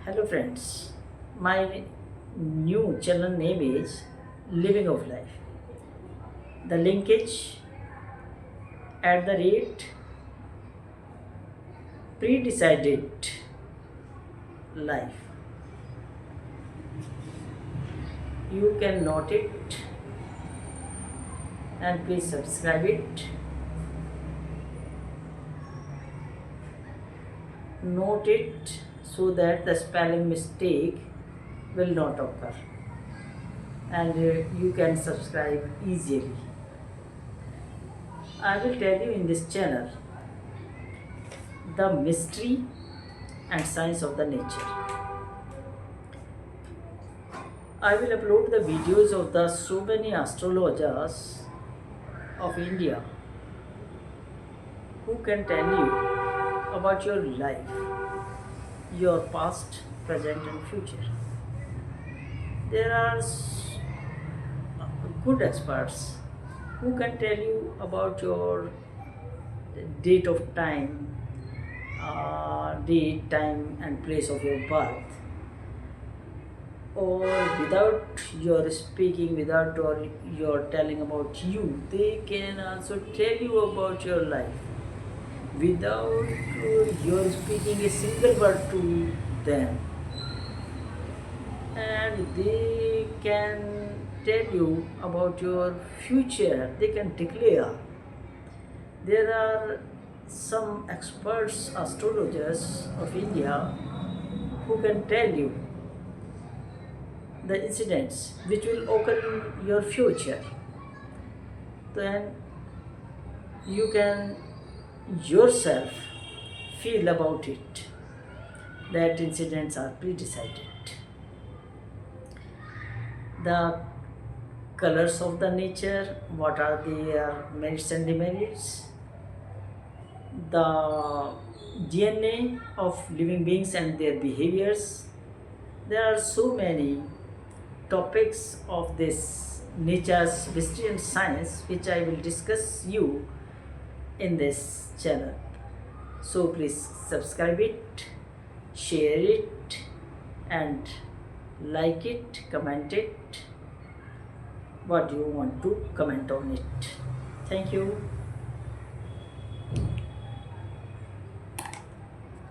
Hello friends, my new channel name is Living of Life. The linkage at the rate pre-decided life. You can note it and please subscribe it. Note it so that the spelling mistake will not occur and you can subscribe easily. I will tell you in this channel the mystery and science of the nature. I will upload the videos of the so many astrologers of India who can tell you about your life, your past, present and future. There are good experts who can tell you about your date of time, date, time and place of your birth, or without your speaking, without your telling about you, they can also tell you about your life without your speaking a single word to them, and they can tell you about your future. They can declare. There are some experts astrologers of India who can tell you the incidents which will occur in your future. Then you can yourself feel about it that incidents are pre-decided. The colors of the nature, what are their merits and demerits, the DNA of living beings and their behaviors. There are so many topics of this nature's mystery and science which I will discuss you in this channel. So please subscribe it, share it and like it, comment it, what you want to comment on it. Thank you.